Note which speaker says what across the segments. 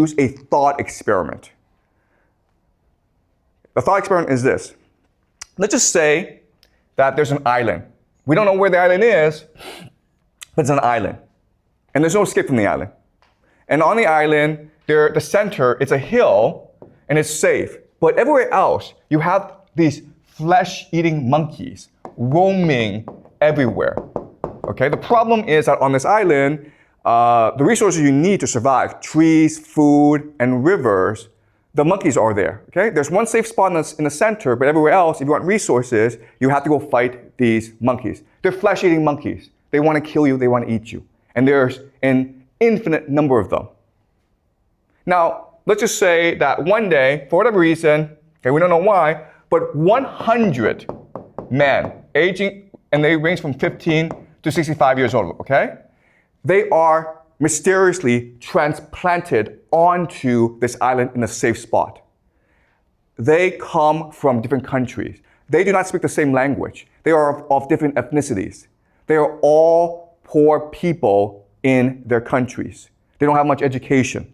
Speaker 1: use a thought experiment. The thought experiment is this. Let's just say that there's an island. We don't know where the island is, but it's an island. And there's no escape from the island. And on the island, the center, it's a hill, and it's safe. But everywhere else, you have these flesh-eating monkeys roaming everywhere. Okay? The problem is that on this island, the resources you need to survive, trees, food, and rivers, the monkeys are there. Okay? There's one safe spot in the center, but everywhere else, if you want resources, you have to go fight these monkeys. They're flesh-eating monkeys. They want to kill you, they want to eat you. And there's an infinite number of them. Now, let's just say that one day, for whatever reason, okay, we don't know why, but 100 men aging, and they range from 15 to 65 years old, okay? They are mysteriously transplanted onto this island in a safe spot. They come from different countries. They do not speak the same language. They are of different ethnicities. They are all poor people in their countries. They don't have much education.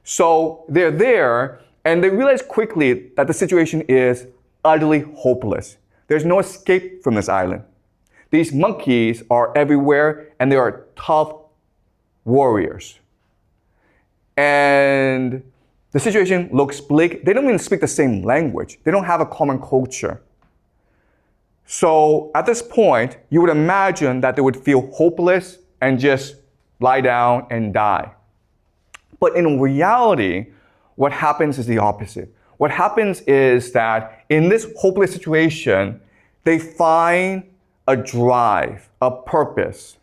Speaker 1: So they're there, and they realize quickly that the situation is utterly hopeless. There's no escape from this island. These monkeys are everywhere, and they are tough warriors. And the situation looks bleak. They don't even speak the same language. They don't have a common culture. So at this point, you would imagine that they would feel hopeless and just lie down and die. But in reality, what happens is the opposite. What happens is that in this hopeless situation, they find a drive, a purpose,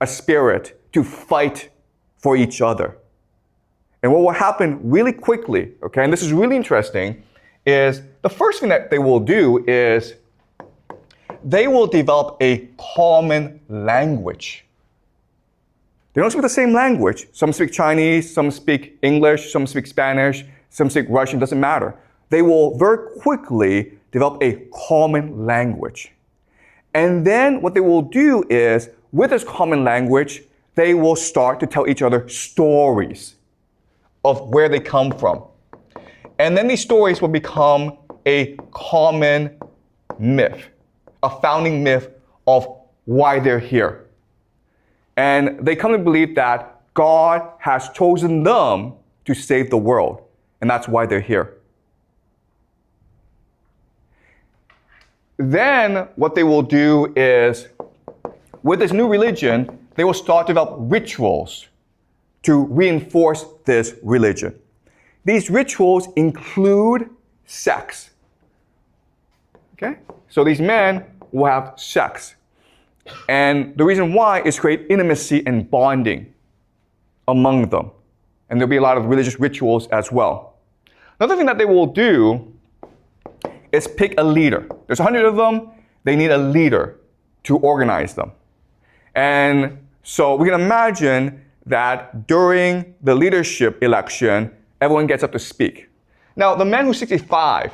Speaker 1: a spirit to fight for each other. And what will happen really quickly, okay, and this is really interesting, is the first thing that they will do is they will develop a common language. They don't speak the same language. Some speak Chinese, some speak English, some speak Spanish, some speak Russian, doesn't matter. They will very quickly develop a common language. And then what they will do is, with this common language, they will start to tell each other stories of where they come from. And then these stories will become a common myth, a founding myth of why they're here. And they come to believe that God has chosen them to save the world, and that's why they're here. Then what they will do is, with this new religion, they will start to develop rituals to reinforce this religion. These rituals include sex. Okay? So these men will have sex. And the reason why is to create intimacy and bonding among them. And there'll be a lot of religious rituals as well. Another thing that they will do is pick a leader. There's 100 of them. They need a leader to organize them. And so we can imagine that during the leadership election, everyone gets up to speak. Now, the man who's 65,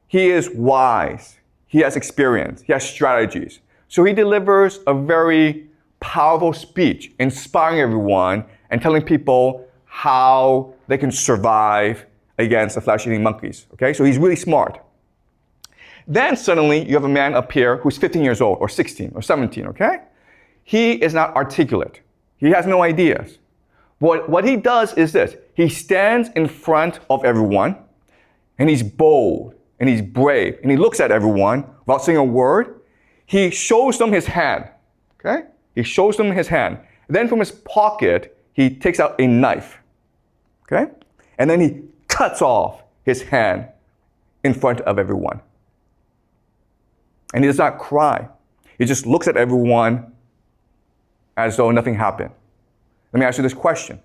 Speaker 1: he is wise. He has experience. He has strategies. So he delivers a very powerful speech, inspiring everyone and telling people how they can survive against the flesh-eating monkeys. Okay, so he's really smart. Then suddenly you have a man up here who's 15 years old, or 16, or 17, okay? He is not articulate. He has no ideas. What he does is this. He stands in front of everyone, and he's bold, and he's brave, and he looks at everyone without saying a word. He shows them his hand, okay? He shows them his hand. Then from his pocket, he takes out a knife, okay? And then he cuts off his hand in front of everyone. And he does not cry. He just looks at everyone as though nothing happened. Let me ask you this question.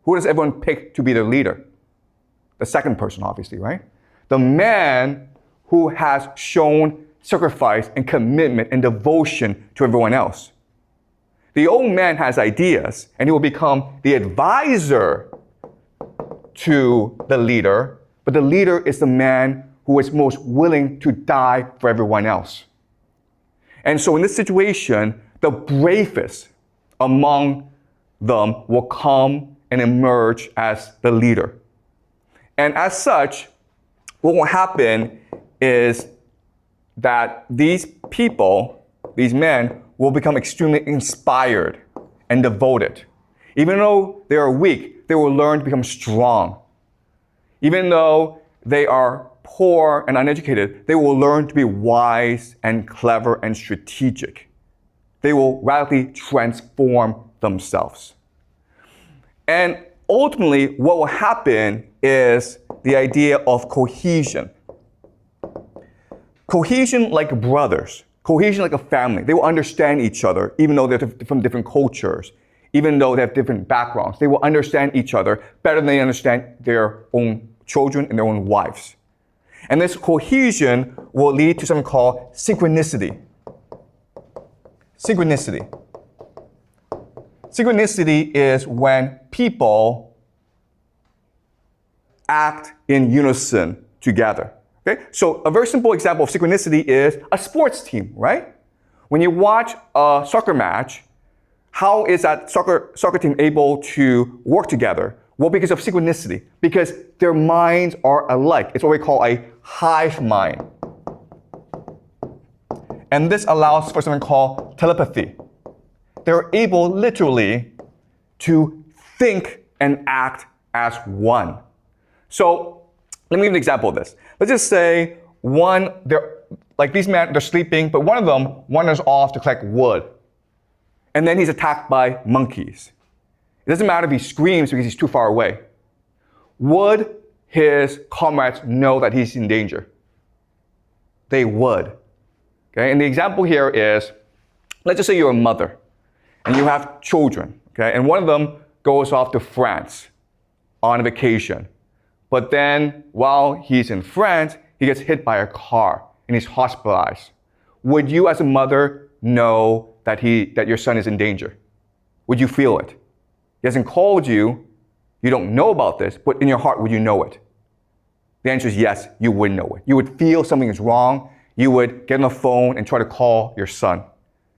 Speaker 1: Who does everyone pick to be their leader? The second person, obviously, right? The man who has shown sacrifice and commitment and devotion to everyone else. The old man has ideas, and he will become the advisor to the leader, but the leader is the man who is most willing to die for everyone else. And so in this situation, the bravest among them will come and emerge as the leader. And as such, what will happen is that these people, these men, will become extremely inspired and devoted. Even though they are weak, they will learn to become strong. Even though they are poor and uneducated, they will learn to be wise and clever and strategic. They will radically transform themselves. And ultimately, what will happen is the idea of cohesion. Cohesion like brothers, cohesion like a family. They will understand each other, even though they're from different cultures, even though they have different backgrounds. They will understand each other better than they understand their own children and their own wives. And this cohesion will lead to something called synchronicity. Synchronicity. Synchronicity is when people act in unison together. Okay? So a very simple example of synchronicity is a sports team, right? When you watch a soccer match, how is that soccer team able to work together? Well, because of synchronicity, because their minds are alike. It's what we call a hive-mind. And this allows for something called telepathy. They're able literally to think and act as one. So let me give an example of this. Let's just say these men, they're sleeping, but one of them wanders off to collect wood. And then he's attacked by monkeys. It doesn't matter if he screams because he's too far away. Would his comrades know that he's in danger? They would. Okay? And the example here is, let's just say you're a mother and you have children, okay? And one of them goes off to France on a vacation. But then while he's in France, he gets hit by a car and he's hospitalized. Would you as a mother know that your son is in danger? Would you feel it? He hasn't called you, you don't know about this, but in your heart, would you know it? The answer is yes, you would know it. You would feel something is wrong. You would get on the phone and try to call your son.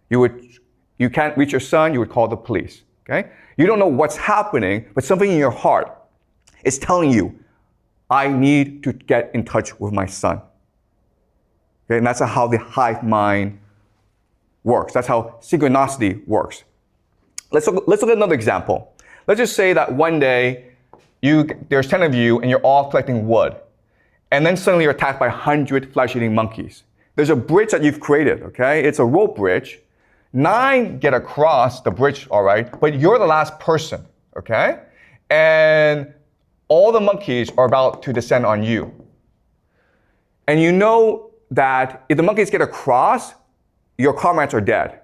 Speaker 1: You can't reach your son, you would call the police. Okay? You don't know what's happening, but something in your heart is telling you, I need to get in touch with my son. Okay? And that's how the hive mind works. That's how synchronicity works. Let's look at another example. Let's just say that one day there's 10 of you and you're all collecting wood. And then suddenly you're attacked by 100 flesh-eating monkeys. There's a bridge that you've created, okay? It's a rope bridge. 9 get across the bridge, all right? But you're the last person, okay? And all the monkeys are about to descend on you. And you know that if the monkeys get across, your comrades are dead.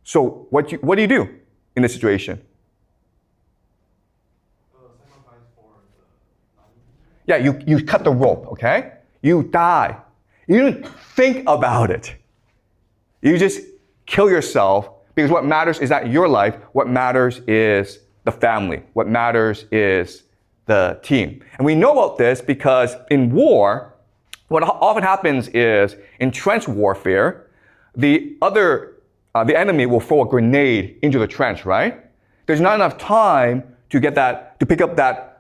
Speaker 1: So what do you do in this situation? Yeah, you cut the rope, okay? You die. You didn't think about it. You just kill yourself because what matters is not your life. What matters is the family. What matters is the team. And we know about this because in war, what often happens is in trench warfare, the enemy will throw a grenade into the trench, right? There's not enough time to pick up that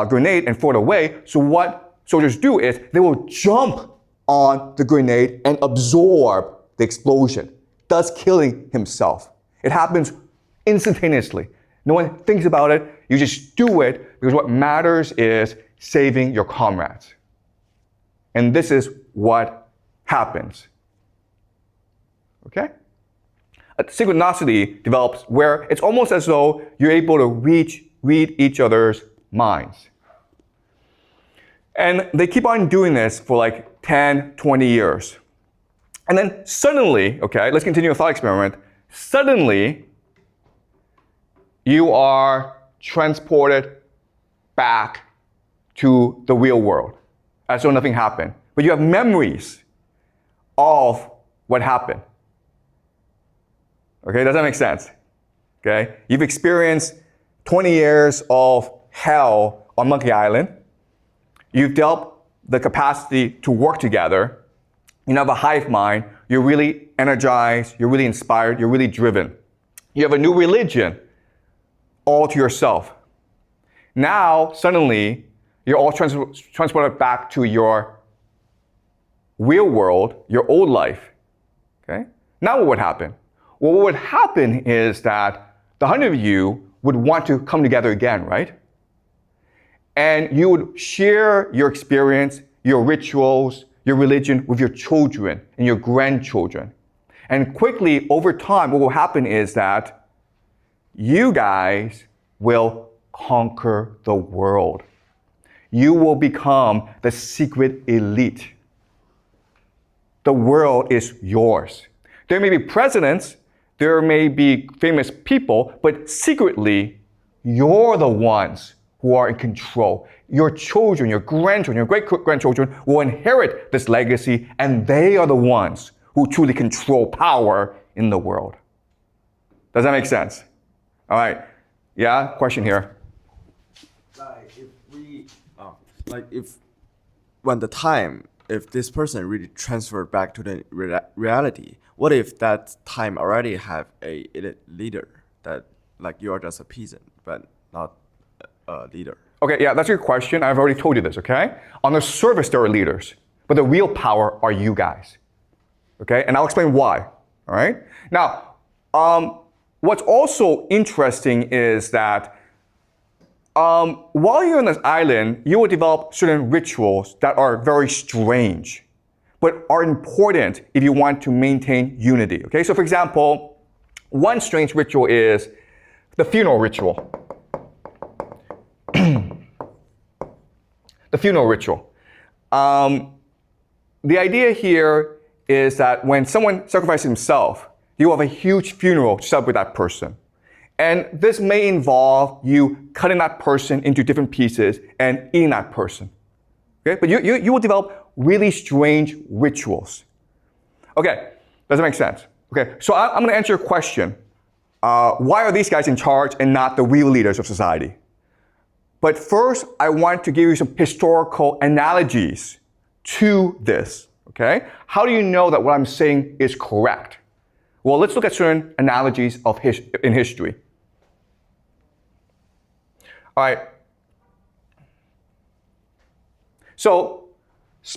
Speaker 1: grenade and throw it away. So what soldiers do is they will jump on the grenade and absorb the explosion, thus killing himself. It happens instantaneously. No one thinks about it. You just do it because what matters is saving your comrades. And this is what happens. Okay? Synchronicity develops where it's almost as though you're able to read each other's minds. And they keep on doing this for like 10, 20 years. And then suddenly, okay, let's continue a thought experiment. Suddenly, you are transported back to the real world as though nothing happened. But you have memories of what happened. Okay, does that make sense? Okay, you've experienced 20 years of hell on Monkey Island. You've developed the capacity to work together. You have a hive mind. You're really energized. You're really inspired. You're really driven. You have a new religion all to yourself. Now, suddenly, you're all transported back to your real world, your old life. Okay? Now what would happen? Well, what would happen is that the 100 of you would want to come together again, right? And you would share your experience, your rituals, your religion with your children and your grandchildren. And quickly, over time, what will happen is that you guys will conquer the world. You will become the secret elite. The world is yours. There may be presidents, there may be famous people, but secretly, you're the ones who are in control. Your children, your grandchildren, your great-grandchildren will inherit this legacy, and they are the ones who truly control power in the world. Does that make sense? All right. Yeah, question here.
Speaker 2: If this person really transferred back to the reality, what if that time already have a leader that like you are just a peasant, but not a leader?
Speaker 1: Okay, yeah, that's a good question. I've already told you this, okay? On the surface, there are leaders, but the real power are you guys, okay? And I'll explain why, all right? Now, what's also interesting is that while you're on this island, you will develop certain rituals that are very strange, but are important if you want to maintain unity, okay? So for example, one strange ritual is the funeral ritual. The funeral ritual. The idea here is that when someone sacrifices himself, you have a huge funeral to celebrate that person. And this may involve you cutting that person into different pieces and eating that person. Okay? But you will develop really strange rituals. Okay, does that make sense? Okay, so I'm going to answer your question. Why are these guys in charge and not the real leaders of society? But first, I want to give you some historical analogies to this. Okay? How do you know that what I'm saying is correct? Well, let's look at certain analogies in history. All right. So,